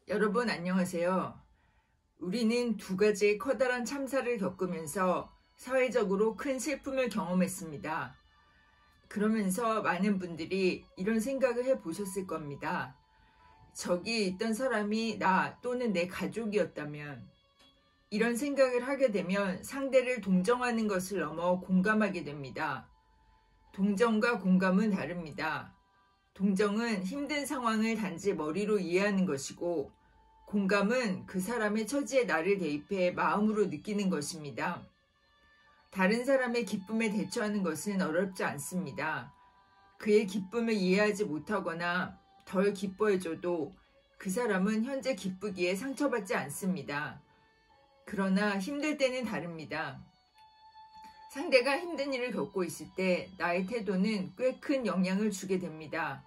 여러분 안녕하세요. 우리는 두 가지의 커다란 참사를 겪으면서 사회적으로 큰 슬픔을 경험했습니다. 그러면서 많은 분들이 이런 생각을 해보셨을 겁니다. 저기 있던 사람이 나 또는 내 가족이었다면, 이런 생각을 하게 되면 상대를 동정하는 것을 넘어 공감하게 됩니다. 동정과 공감은 다릅니다. 동정은 힘든 상황을 단지 머리로 이해하는 것이고, 공감은 그 사람의 처지에 나를 대입해 마음으로 느끼는 것입니다. 다른 사람의 기쁨에 대처하는 것은 어렵지 않습니다. 그의 기쁨을 이해하지 못하거나 덜 기뻐해줘도 그 사람은 현재 기쁘기에 상처받지 않습니다. 그러나 힘들 때는 다릅니다. 상대가 힘든 일을 겪고 있을 때 나의 태도는 꽤 큰 영향을 주게 됩니다.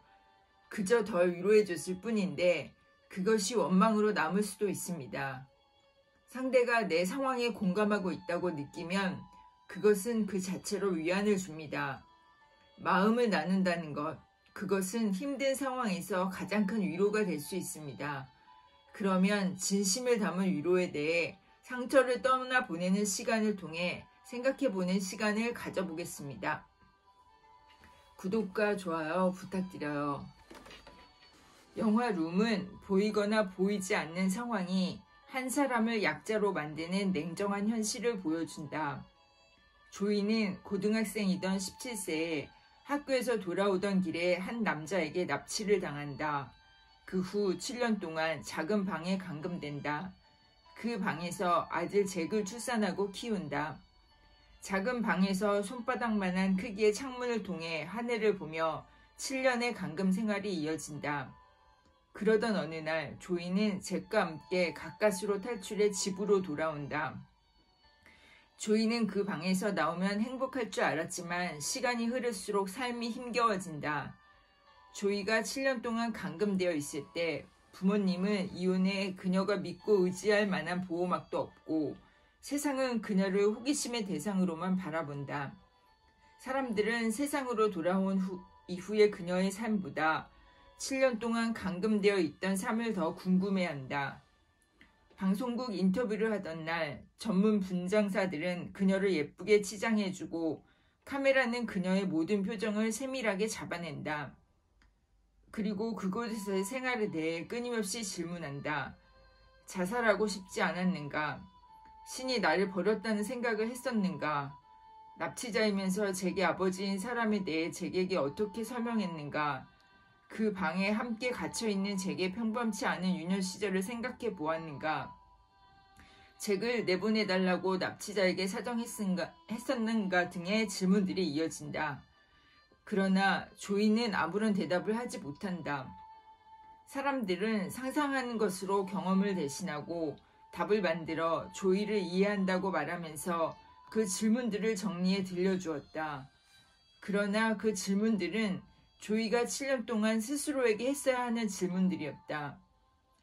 그저 덜 위로해줬을 뿐인데 그것이 원망으로 남을 수도 있습니다. 상대가 내 상황에 공감하고 있다고 느끼면 그것은 그 자체로 위안을 줍니다. 마음을 나눈다는 것, 그것은 힘든 상황에서 가장 큰 위로가 될 수 있습니다. 그러면 진심을 담은 위로에 대해 상처를 떠나보내는 시간을 통해 생각해보는 시간을 가져보겠습니다. 구독과 좋아요 부탁드려요. 영화 룸은 보이거나 보이지 않는 상황이 한 사람을 약자로 만드는 냉정한 현실을 보여준다. 조이는 고등학생이던 17세에 학교에서 돌아오던 길에 한 남자에게 납치를 당한다. 그 후 7년 동안 작은 방에 감금된다. 그 방에서 아들 잭을 출산하고 키운다. 작은 방에서 손바닥만한 크기의 창문을 통해 하늘을 보며 7년의 감금 생활이 이어진다. 그러던 어느 날 조이는 잭과 함께 가까스로 탈출해 집으로 돌아온다. 조이는 그 방에서 나오면 행복할 줄 알았지만 시간이 흐를수록 삶이 힘겨워진다. 조이가 7년 동안 감금되어 있을 때 부모님은 이혼해 그녀가 믿고 의지할 만한 보호막도 없고 세상은 그녀를 호기심의 대상으로만 바라본다. 사람들은 세상으로 돌아온 이후의 그녀의 삶보다 7년 동안 감금되어 있던 삶을 더 궁금해한다. 방송국 인터뷰를 하던 날 전문 분장사들은 그녀를 예쁘게 치장해주고 카메라는 그녀의 모든 표정을 세밀하게 잡아낸다. 그리고 그곳에서의 생활에 대해 끊임없이 질문한다. 자살하고 싶지 않았는가? 신이 나를 버렸다는 생각을 했었는가? 납치자이면서 잭의 아버지인 사람에 대해 잭에게 어떻게 설명했는가? 그 방에 함께 갇혀있는 잭의 평범치 않은 유년 시절을 생각해 보았는가? 잭을 내보내달라고 납치자에게 사정했었는가 등의 질문들이 이어진다. 그러나 조이는 아무런 대답을 하지 못한다. 사람들은 상상하는 것으로 경험을 대신하고 답을 만들어 조이를 이해한다고 말하면서 그 질문들을 정리해 들려주었다. 그러나 그 질문들은 조이가 7년 동안 스스로에게 했어야 하는 질문들이었다.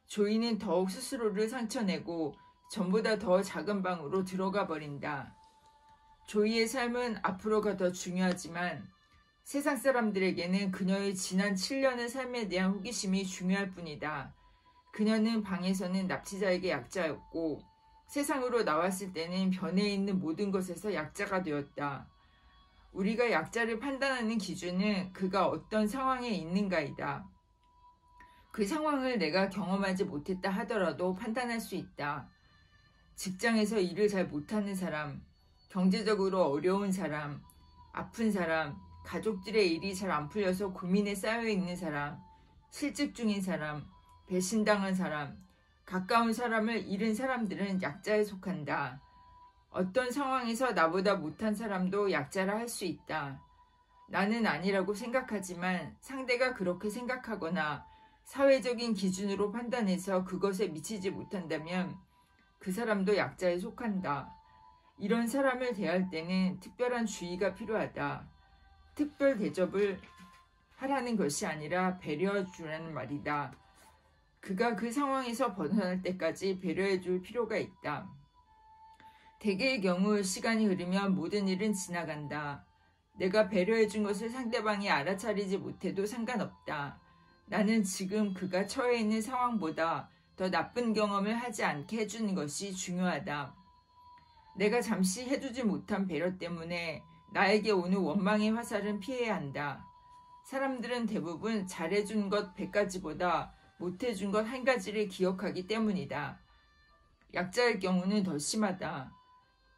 조이는 더욱 스스로를 상처내고 전보다 더 작은 방으로 들어가 버린다. 조이의 삶은 앞으로가 더 중요하지만 세상 사람들에게는 그녀의 지난 7년의 삶에 대한 호기심이 중요할 뿐이다. 그녀는 방에서는 납치자에게 약자였고 세상으로 나왔을 때는 변해 있는 모든 것에서 약자가 되었다. 우리가 약자를 판단하는 기준은 그가 어떤 상황에 있는가이다. 그 상황을 내가 경험하지 못했다 하더라도 판단할 수 있다. 직장에서 일을 잘 못하는 사람, 경제적으로 어려운 사람, 아픈 사람, 가족들의 일이 잘 안 풀려서 고민에 쌓여있는 사람, 실직 중인 사람, 배신당한 사람, 가까운 사람을 잃은 사람들은 약자에 속한다. 어떤 상황에서 나보다 못한 사람도 약자라 할 수 있다. 나는 아니라고 생각하지만 상대가 그렇게 생각하거나 사회적인 기준으로 판단해서 그것에 미치지 못한다면 그 사람도 약자에 속한다. 이런 사람을 대할 때는 특별한 주의가 필요하다. 특별 대접을 하라는 것이 아니라 배려해 주라는 말이다. 그가 그 상황에서 벗어날 때까지 배려해 줄 필요가 있다. 대개의 경우 시간이 흐르면 모든 일은 지나간다. 내가 배려해 준 것을 상대방이 알아차리지 못해도 상관없다. 나는 지금 그가 처해 있는 상황보다 더 나쁜 경험을 하지 않게 해주는 것이 중요하다. 내가 잠시 해주지 못한 배려 때문에 나에게 오는 원망의 화살은 피해야 한다. 사람들은 대부분 잘해준 것 100가지보다 못해준 것 1가지를 기억하기 때문이다. 약자의 경우는 더 심하다.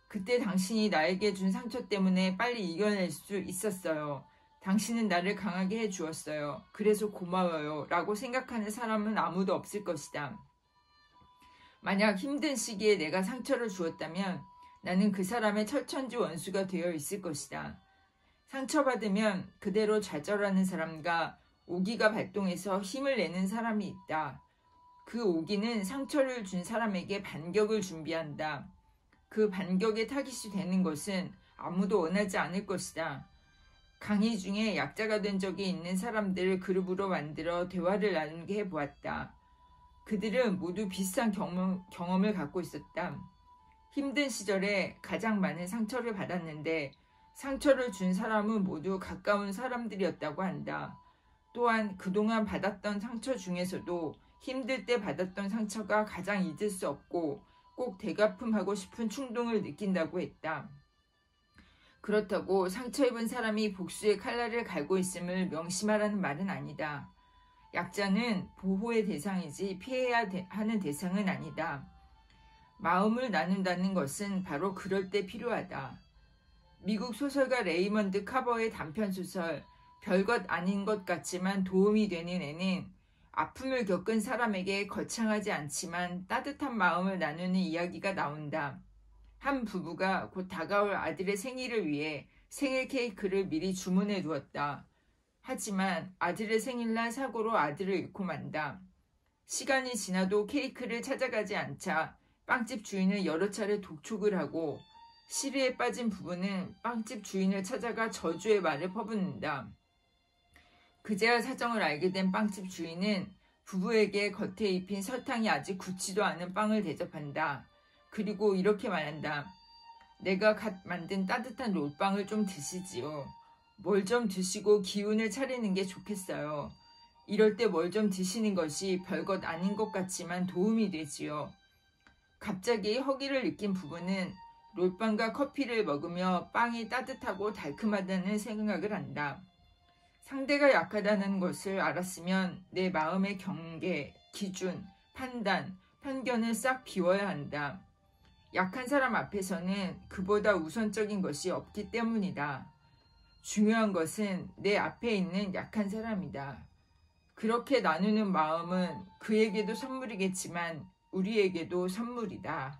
그때 당신이 나에게 준 상처 때문에 빨리 이겨낼 수 있었어요. 당신은 나를 강하게 해주었어요. 그래서 고마워요. 라고 생각하는 사람은 아무도 없을 것이다. 만약 힘든 시기에 내가 상처를 주었다면 나는 그 사람의 철천지 원수가 되어 있을 것이다. 상처받으면 그대로 좌절하는 사람과 오기가 발동해서 힘을 내는 사람이 있다. 그 오기는 상처를 준 사람에게 반격을 준비한다. 그 반격의 타깃이 되는 것은 아무도 원하지 않을 것이다. 강의 중에 약자가 된 적이 있는 사람들을 그룹으로 만들어 대화를 나누게 해보았다. 그들은 모두 비슷한 경험을 갖고 있었다. 힘든 시절에 가장 많은 상처를 받았는데 상처를 준 사람은 모두 가까운 사람들이었다고 한다. 또한 그동안 받았던 상처 중에서도 힘들 때 받았던 상처가 가장 잊을 수 없고 꼭 되갚음하고 싶은 충동을 느낀다고 했다. 그렇다고 상처 입은 사람이 복수의 칼날을 갈고 있음을 명심하라는 말은 아니다. 약자는 보호의 대상이지 피해야 하는 대상은 아니다. 마음을 나눈다는 것은 바로 그럴 때 필요하다. 미국 소설가 레이먼드 카버의 단편소설 별것 아닌 것 같지만 도움이 되는 애는 아픔을 겪은 사람에게 거창하지 않지만 따뜻한 마음을 나누는 이야기가 나온다. 한 부부가 곧 다가올 아들의 생일을 위해 생일 케이크를 미리 주문해 두었다. 하지만 아들의 생일날 사고로 아들을 잃고 만다. 시간이 지나도 케이크를 찾아가지 않자 빵집 주인은 여러 차례 독촉을 하고 시리에 빠진 부부는 빵집 주인을 찾아가 저주의 말을 퍼붓는다. 그제야 사정을 알게 된 빵집 주인은 부부에게 겉에 입힌 설탕이 아직 굳지도 않은 빵을 대접한다. 그리고 이렇게 말한다. 내가 갓 만든 따뜻한 롤빵을 좀 드시지요. 뭘 좀 드시고 기운을 차리는 게 좋겠어요. 이럴 때 뭘 좀 드시는 것이 별것 아닌 것 같지만 도움이 되지요. 갑자기 허기를 느낀 부부는 롤빵과 커피를 먹으며 빵이 따뜻하고 달콤하다는 생각을 한다. 상대가 약하다는 것을 알았으면 내 마음의 경계, 기준, 판단, 편견을 싹 비워야 한다. 약한 사람 앞에서는 그보다 우선적인 것이 없기 때문이다. 중요한 것은 내 앞에 있는 약한 사람이다. 그렇게 나누는 마음은 그에게도 선물이겠지만 우리에게도 선물이다.